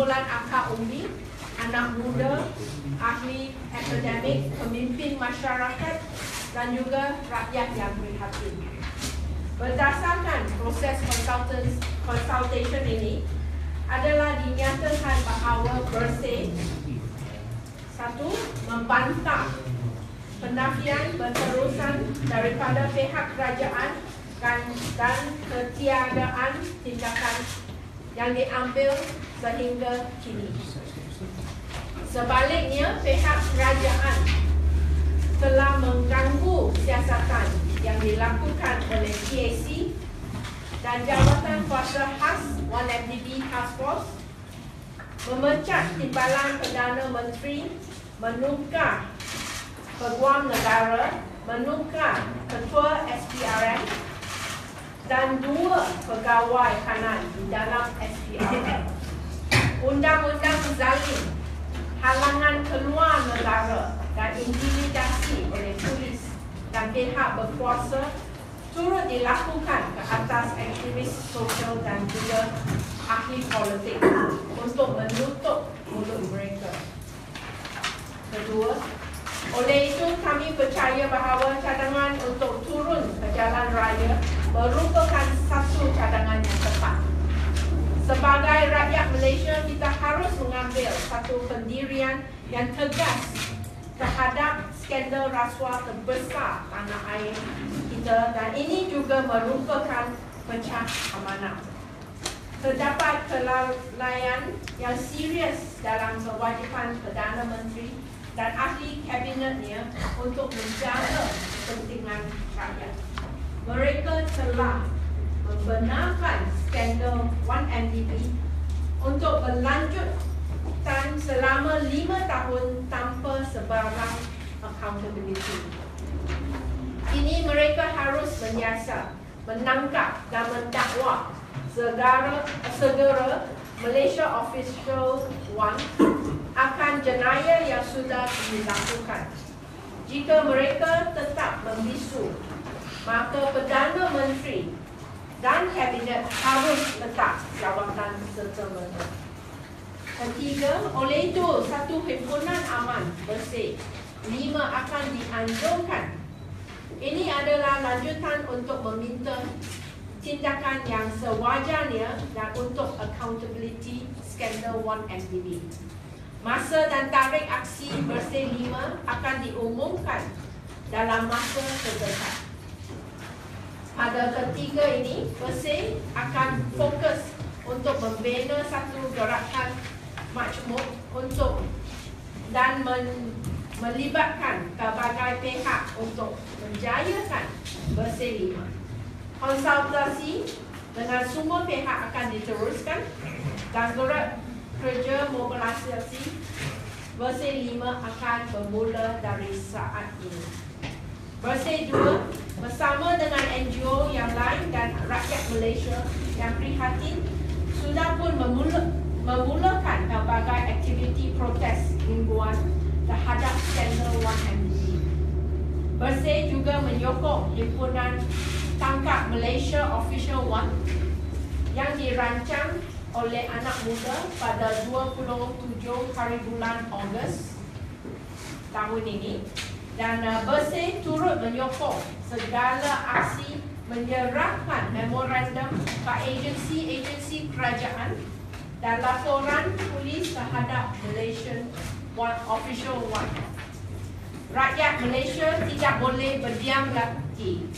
kumpulan akar umbi, anak muda, ahli akademik, pemimpin masyarakat dan juga rakyat yang prihatin. Berdasarkan proses consultation ini adalah dinyatakan bahawa Bersih satu, membantah penafian berterusan daripada pihak kerajaan dan ketiadaan tindakan yang diambil sehingga kini. Sebaliknya, pihak kerajaan telah mengganggu siasatan yang dilakukan oleh PAC dan Jawatan Kuasa Khas 1MDB Task Force, memecat timbalan Perdana Menteri, menukar Peguam Negara, menukar Ketua SPRM dan 2 pegawai kanan di dalam SPRM. Undang-undang zalim, halangan keluar negara dan intimidasi oleh polis dan pihak berkuasa turut dilakukan ke atas aktivis sosial dan juga ahli politik untuk menutup mulut mereka. Kedua, oleh itu kami percaya bahawa cadangan untuk turun ke jalan raya merupakan satu cadangan yang tepat. Sebagai rakyat Malaysia, kita harus mengambil satu pendirian yang tegas terhadap skandal rasuah terbesar tanah air kita, dan ini juga merupakan pecah amanah. Terdapat kelalaian yang serius dalam kewajipan Perdana Menteri dan ahli kabinetnya untuk menjaga kepentingan rakyat. Mereka telah membenarkan skandal 1MDB untuk berlanjutan selama 5 tahun tanpa sebarang accountability. Kini mereka harus menyiasat, menangkap dan mendakwa segera Malaysia Official 1 akan jenayah yang sudah dilakukan. Jika mereka tetap membisu, maka Perdana Menteri dan Kabinet harus letak jawatan serta-merta. Ketiga, oleh itu satu himpunan aman bersih 5 akan dianjurkan. Ini adalah lanjutan untuk meminta tindakan yang sewajarnya dan untuk accountability skandal 1MDB. Masa dan tarikh aksi Bersih 5 akan diumumkan dalam masa terdekat. Pada ketiga ini, Bersih akan fokus untuk membina satu gerakan majmuk untuk dan melibatkan pelbagai pihak untuk menjayakan Bersih 5. Konsultasi dengan semua pihak akan diteruskan dan gerak kerja mobilisasi Bersih 5 akan bermula dari saat ini. Bersih 2 bersama dengan NGO yang lain dan rakyat Malaysia yang prihatin sudah pun memulakan pelbagai aktiviti protes mingguan terhadap skandal 1MDB. Bersih juga menyokong himpunan Tangkap Malaysia Official 1 yang dirancang oleh anak muda pada 27 hari bulan Ogos tahun ini, dan Bersih turut menyokong segala aksi menyerahkan memorandum ke agensi-agensi kerajaan dan laporan polis terhadap Malaysian Official 1. Rakyat Malaysia tidak boleh berdiam lagi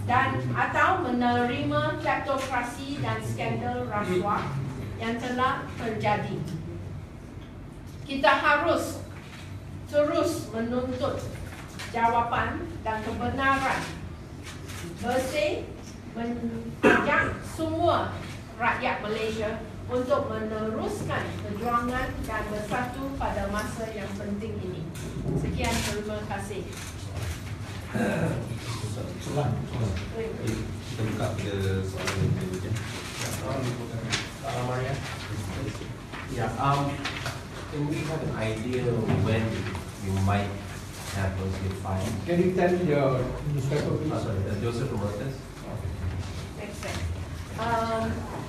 dan atau menerima kleptokrasi dan skandal rasuah yang telah terjadi. Kita harus terus menuntut jawapan dan kebenaran. Bersih mengajak semua rakyat Malaysia untuk meneruskan perjuangan dan bersatu pada masa yang penting ini. Sekian, terima kasih. Soalan. Kita buka ke soalan yang berikutnya. Maria. Yeah. Can we have an idea when you might have those defined? Can you tell your newspaper, please? Sorry, Joseph Roberts. Next slide.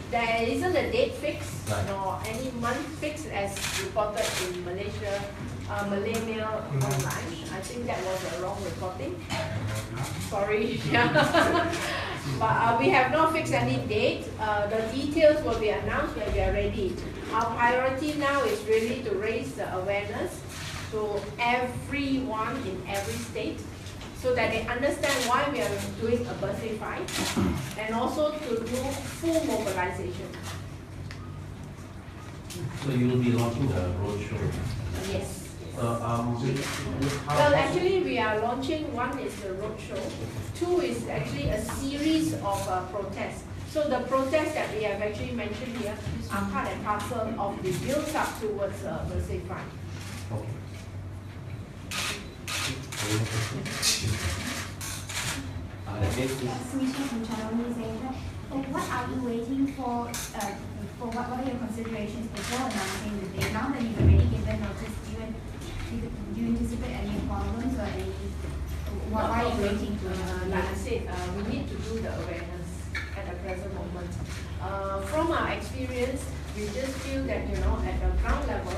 There isn't a date fixed Right. nor any month fixed as reported in Malaysia, Malay Mail online. I think that was a wrong reporting. Sorry. But we have not fixed any date. The details will be announced when we are ready. Our priority now is really to raise the awareness to everyone in every state, so that they understand why we are doing a birthday fight, and also to do full mobilization. So you will be launching a roadshow. Yes. Well, actually, we are launching, one is the roadshow, two is actually a series of protests. So the protests that we have actually mentioned here are part and parcel of the build-up towards birthday fight. Okay. What are you waiting for what are your considerations before announcing the date? Now that you've already given notice, do you anticipate any problems or any, what are you waiting to announce? Like I said, we need to do the awareness at the present moment. From our experience, we just feel that, at the ground level,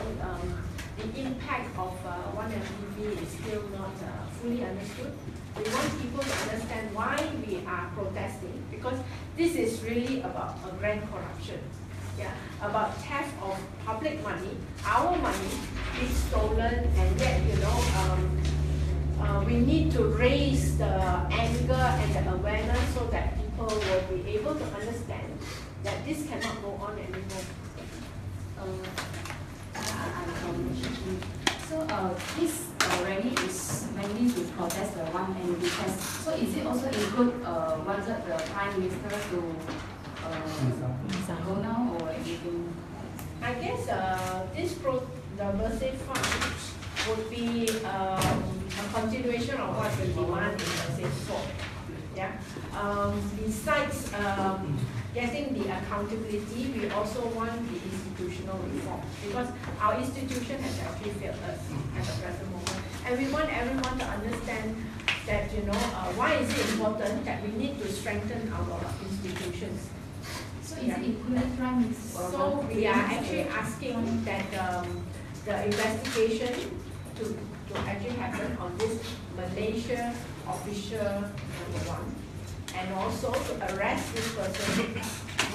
the impact of 1MDB is still not fully understood. We want people to understand why we are protesting, because this is really about a grand corruption. Yeah, about theft of public money, our money being stolen, and yet, we need to raise the anger and the awareness so that people will be able to understand that this cannot go on anymore. So this rally is mainly to protest the 1MDB test. So is it also include wanted the Prime Minister to go now or anything? I guess the birthday fund would be a continuation of what we demand in birthday 4. Yeah. Besides getting the accountability, we also want the institutional reform, because our institution has actually failed us at the present moment, and we want everyone to understand that why is it important that we need to strengthen our institutions. So is it included Prime Minister? So we are actually asking that the investigation to actually happen on this Malaysia official #1, and also to arrest this person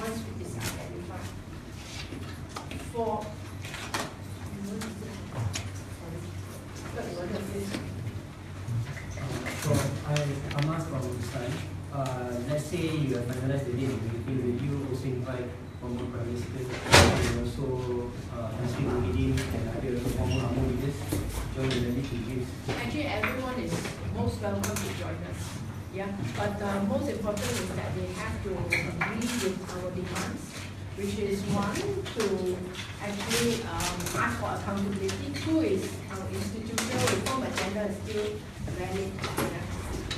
once it is identified. So I'm asked from Ustaz, let's say you have finalized the date of the meeting, will you also invite former Prime Minister and also Nasri Muhyiddin and other former UMNO leaders join the rally to give? Actually, everyone is most welcome to join us. Yeah, but most important is that they have to agree with our demands, which is one, to actually ask for accountability. Two is our institutional reform agenda is still valid.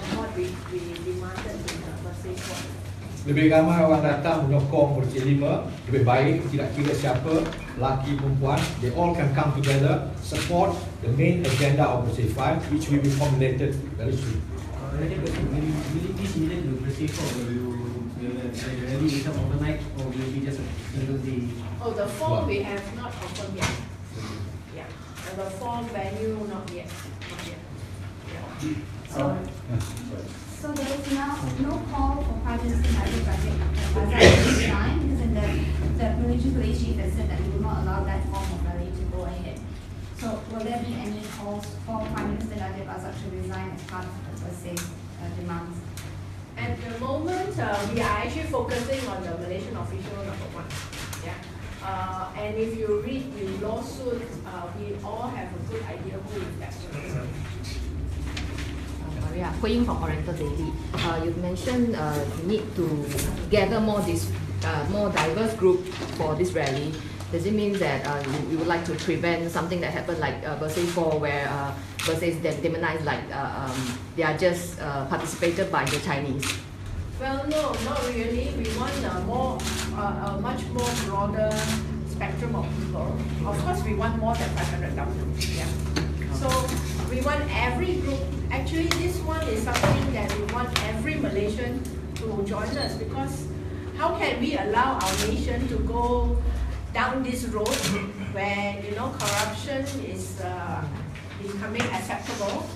And what we demanded in the birthday court. Lebih ramai orang datang menyokong Berjaya 5, lebih baik tidak kira siapa, lelaki perempuan, they all can come together, support the main agenda of Berjaya 5, which will be formulated very soon. Another question, will it be similar to Berjaya 4, where the rally is overnight, or will it be just a single day? Oh, the form we have not confirmed yet. Yeah, and the form venue not yet. Not yet. Yeah. So there is now no call for Prime Minister Najib Razak to resign, because in the military police chief has said that he will not allow that form of rally to go ahead. So will there be any calls for Prime Minister Najib Razak to resign as part of the birthday demands? At the moment, we are actually focusing on the Malaysian official #1. Yeah. And if you read the lawsuit, we all have a good idea who is that person. Maria, Hui Ying from Oriental Daily. You mentioned you need to gather more diverse group for this rally. Does it mean that you would like to prevent something that happened like Birthday 4, where Birthday is demonized, like they are just participated by the Chinese? Well, no, not really. We want a much more broader spectrum of people. Of course, we want more than 500,000. Yeah. So we want every group. Actually, this one is something that we want every Malaysian to join us, because how can we allow our nation to go down this road where corruption is becoming acceptable?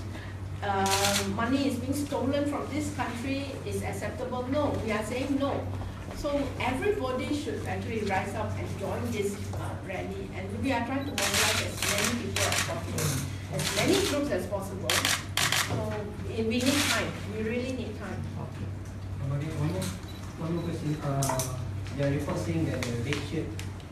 Money is being stolen from this country is acceptable? No, we are saying no. So everybody should actually rise up and join this rally, and we are trying to mobilize as many people as possible, as many groups as possible. So we need time. We really need time. One more question. There are reports saying that the red shirt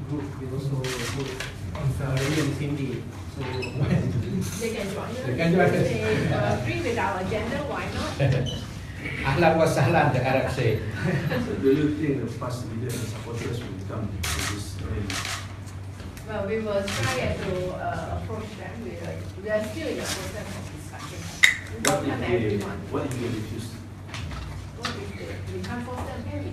group will also vote on the same day. So They can join us. They can join us. If they agree with our agenda, why not? Ahlan wa sahlan, the Arab say. So do you think the past leaders and supporters will come to this rally? Well, we will try to approach them. We are still in the process of discussion. We What welcome if everyone. they refuse? What if we can't force them, can we?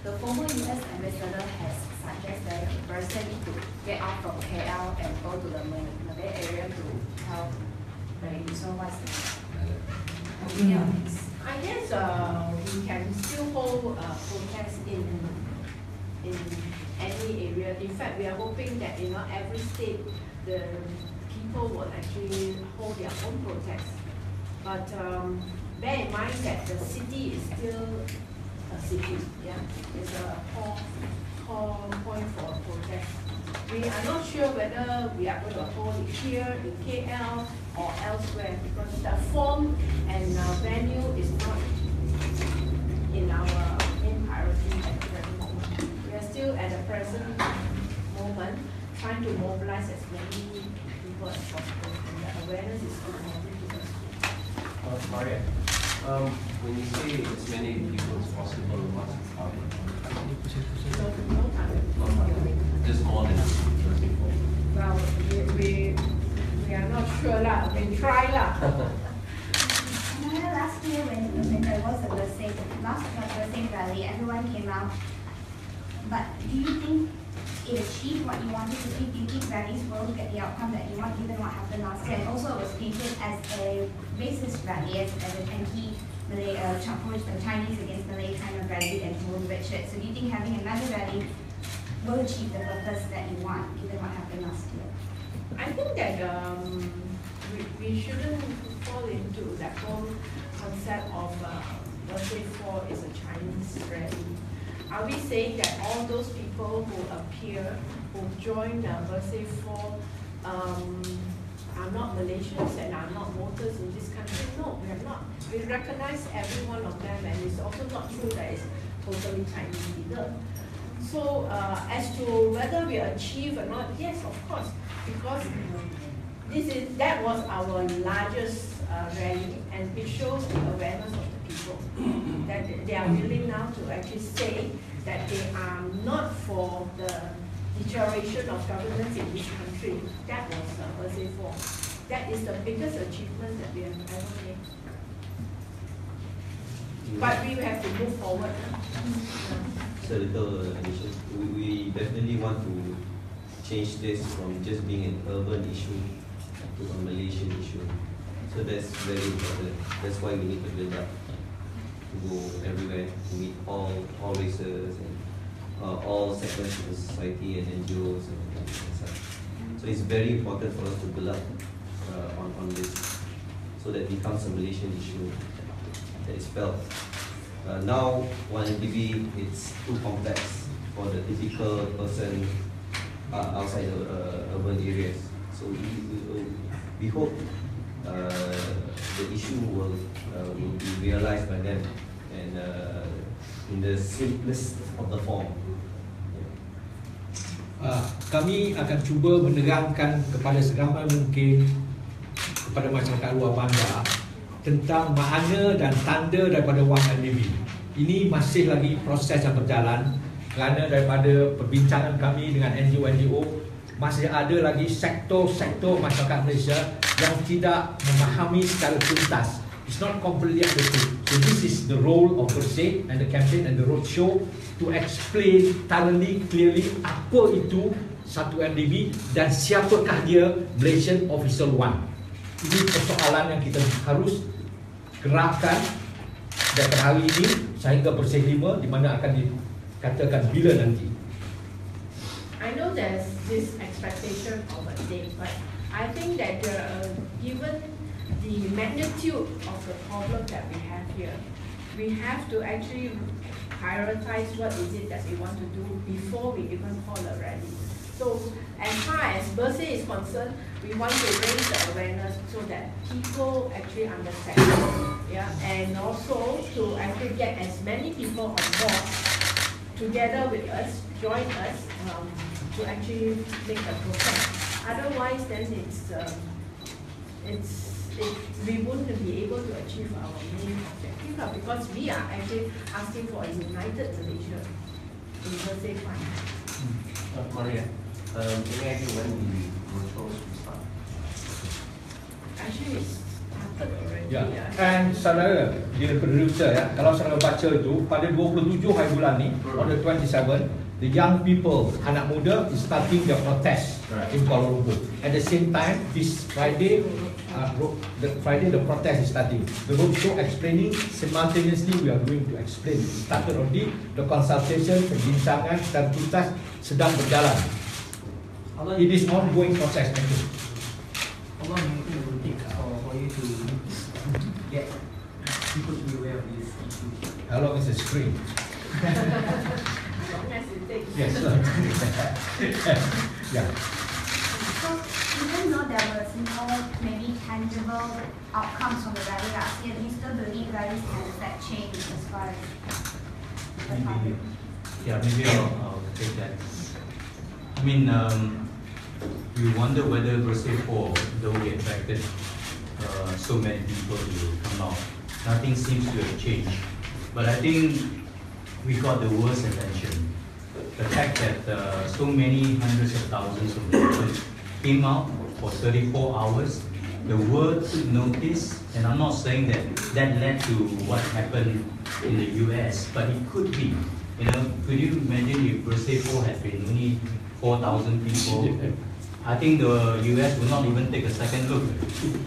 The former US ambassador has suggested the person to get out from KL and go to the Malay area to help the so what's the opinion on this? I guess we can still hold protests in any area. In fact, we are hoping that every state the people will actually hold their own protests. But bear in mind that the city is still a city. Yeah, it's a core point for protest. We are not sure whether we are going to hold it here in KL or elsewhere, because the form and venue is not in our main priority at the present moment. We are still at the present moment trying to mobilize as many people as possible, and the awareness is important to us. Maria, when you say as many people as possible, what's the target? No target. Just more than 30 people. Well, we are not sure lah. We try lah. Remember last year when there was a birthday rally, everyone came out. But do you think it achieved what you wanted to see? Do you think rallies will get the outcome that you want, given what happened last year? And also it was painted as a racist rally, as an anti-Malay, the Chinese against Malay kind of rally and whole red shirt. So do you think having another rally will achieve the purpose that you want, given what happened last year? I think that we shouldn't fall into that whole concept of birthday 4 is a Chinese rally. Are we saying that all those people who appear, who join the birthday 4, are not Malaysians and are not voters in this country? No, we are not. We recognize every one of them, and it's also not true that it's totally Chinese either. So as to whether we achieve or not, yes, of course, because that was our largest rally, and it shows the awareness of the people that they are willing now to actually say that they are not for the deterioration of governance in this country. That was birthday 4. That is the biggest achievement that we have ever made. But we have to move forward. So little addition. We definitely want to change this from just being an urban issue to a Malaysian issue. So that's very important. That's why we need to build up, to go everywhere, to meet all races and all segments of the society and NGOs and such. So it's very important for us to build up on this, so that it becomes a Malaysian issue that is felt. Now, 1MDB, it's too complex for the typical person outside the urban areas. So we hope the issue will be realized by them, and in the simplest of the form. Kami akan cuba menerangkan kepada seramai mungkin kepada masyarakat luar bandar tentang makna dan tanda daripada 1MDB. Ini masih lagi proses yang berjalan, kerana daripada perbincangan kami dengan NGO-NGO, masih ada lagi sektor-sektor masyarakat Malaysia yang tidak memahami secara tuntas. It's not completely understood. So this is the role of Bersih and the campaign and the roadshow to explain thoroughly, clearly apa itu 1MDB dan siapakah dia Malaysian Official 1. Ini persoalan yang kita harus gerakkan dari hari ini sehingga bersih 5 di mana akan dikatakan bila nanti. I know there's this expectation of a date, but I think that given the magnitude of the problem that we have here, we have to actually prioritize what is it that we want to do before we even call a rally. So as far as Bersih is concerned, we want to raise the awareness so that people actually understand, yeah, and also to actually get as many people on board together with us, join us to actually make a process. Otherwise, then we wouldn't be able to achieve our main objective because we are actually asking for a united Malaysia in Bersih Fund. Maria, any idea when the roadshows will start? Actually, it's started already. Ya, and saudara, dia producer ya, kalau saudara baca itu pada 27 hari bulan ni, on the 27, the young people, anak muda is starting their protest in Kuala Lumpur. At the same time, this Friday, the protest is starting. The roadshow explaining simultaneously we are going to explain. It started already. The consultation, perbincangan dan tuntas sedang berjalan. It is ongoing process. How long do you think it will take for you to get people to be aware of this issue? How long is the screen? As long as it takes. Yes. Yeah. So even though there was no maybe tangible outcomes from the rally last year, do you still believe rallies can affect change as far as the public? Maybe I'll take that. I mean, we wonder whether Bersih 4, though we attracted so many people to come out, nothing seems to have changed. But I think we got the worst attention. The fact that so many hundreds of thousands of people came out for 34 hours, the world took notice, and I'm not saying that that led to what happened in the US, but it could be. Could you imagine if Bersih 4 had been only 4,000 people? I think the US will not even take a second look.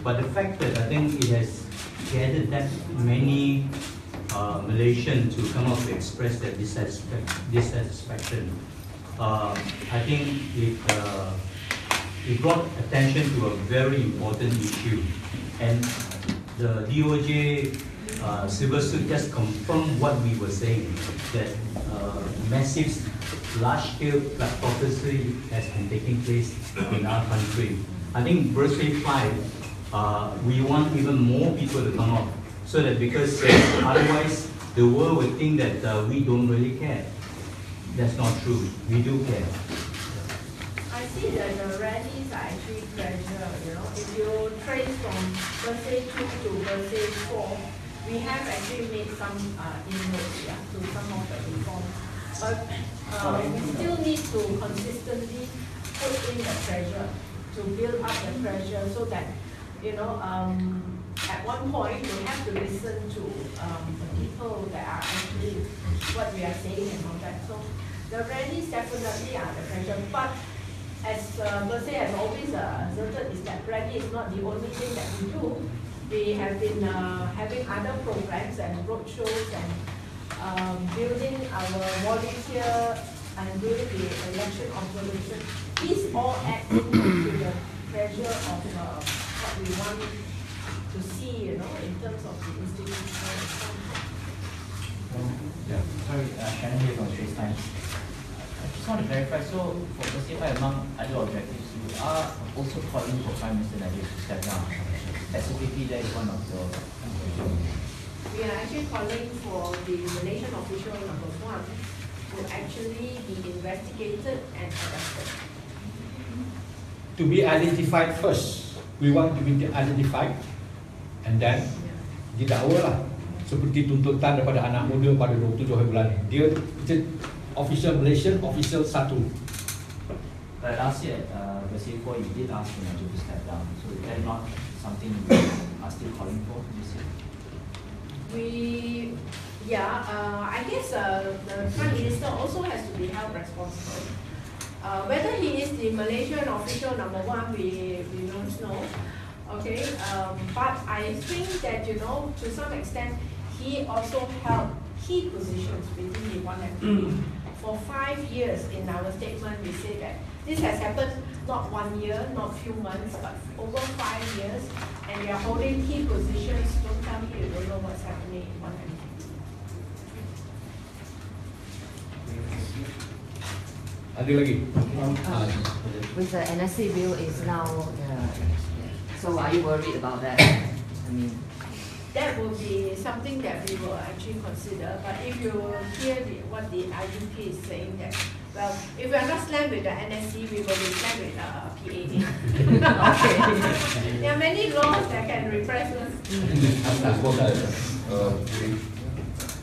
But the fact that I think it has gathered that many Malaysians to come out to express their dissatisfaction, I think it brought attention to a very important issue. And the DOJ civil suit just confirmed what we were saying, that massive large-scale kleptocracy has been taking place in our country. I think Bersih 5, we want even more people to come out, so that because otherwise the world would think that we don't really care. That's not true. We do care. I see that the rallies are actually pressure, If you trace from Bersih 2 to Bersih 4, we have actually made some inroads to some of the reforms. But we still need to consistently put in the pressure, to build up the pressure so that, at one point we have to listen to the people that are actually what we are saying and all that. So the rallies definitely are the pressure. But as Bersih has always asserted, is that rally is not the only thing that we do. We have been having other programs and roadshows and building our volunteer and doing the election observation. These all add into the pressure of what we want to see, in terms of the institutional response. Sorry, Shannon here from Straits Times. I just want to clarify, so for Bersih 5, among other objectives, you are also calling for Prime Minister Najib to step down. Specifically, that is one of your We are actually calling for the Malaysian official number 1 to actually be investigated and arrested. To be identified first. We want to be identified and then didakwa lah. Seperti tuntutan daripada anak muda pada 27 hari bulan ni. Dia official Malaysian, official 1. But last year, Bersih 4, you did ask for Najib to step down. So is that not something you are still calling for this year? I guess the Prime Minister also has to be held responsible. Whether he is the Malaysian official number 1, we don't know. Okay, but I think that, you know, to some extent, he also held key positions within the 1MDB. For 5 years in our statement, we say that this has happened not 1 year, not few months, but over 5 years, and we are holding key positions. Don't tell me you don't know what's happening in 1MDB. Ada lagi? With the NSC bill is now, so are you worried about that? I mean, that will be something that we will actually consider. But if you hear what the IGP is saying, that, well, if we are not slammed with the NSC, we will be slammed with the PAA. There are many laws that can repress us.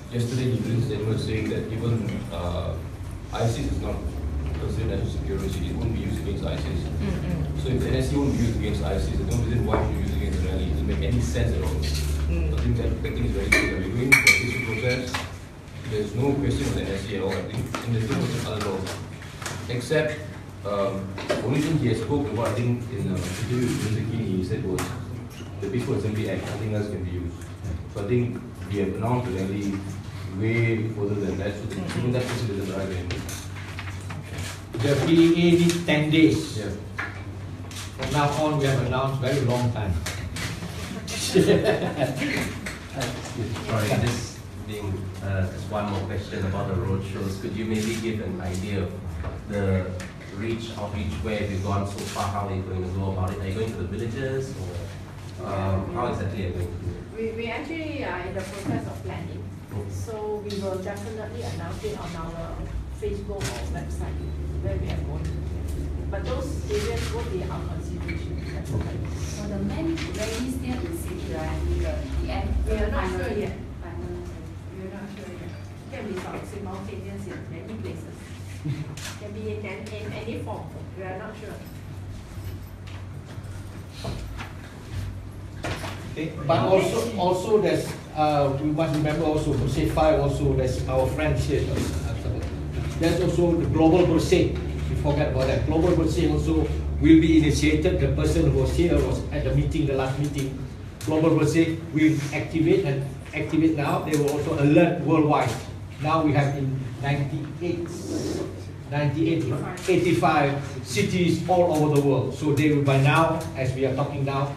Yesterday, he released a statement saying that even ISIS is not considered national security, it won't be used against ISIS. So if the NSC won't be used against ISIS, there's no reason why it should be used against the rally. It doesn't make any sense at all. I think that thing is very clear. We're going for this process. There's no question of the NSC at all, I think. And there's no question of other laws. Except, the only thing he has spoken about, I think, in the interview with Mr. Kini, he said was the Peaceful Assembly Act. Nothing else can be used. So I think we have announced the rally way further than that. So even that person doesn't arrive anymore. The PAA needs 10 days. Yeah. From now on, we have announced very long time. Sorry, this being just one more question about the road shows. Could you maybe give an idea of the outreach, where have you gone so far? How are you going to go about it? Are you going to the villages, or how exactly are you going to do it? We actually are in the process of planning. So we will definitely announce it on our Facebook or website where we are going. But those areas will be our consideration. So the main rally still in city, right? The end. We are not sure yet. We are not sure yet. It can be simultaneous in many places. Can be in any form. We are not sure. Okay. But also there's we must remember also Bersih 5 also, there's our friends here. There's also the Global Bersih. We forget about that. Global Bersih also will be initiated. The person who was here was at the meeting, the last meeting. Global Bersih will activate now. They will also alert worldwide. Now we have in 85 cities all over the world. So they will, by now, as we are talking now,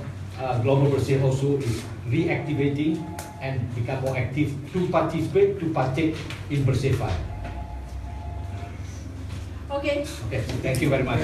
Global Bersih also is reactivating and become more active to partake in Bersih 5. Okay. Okay, thank you very much.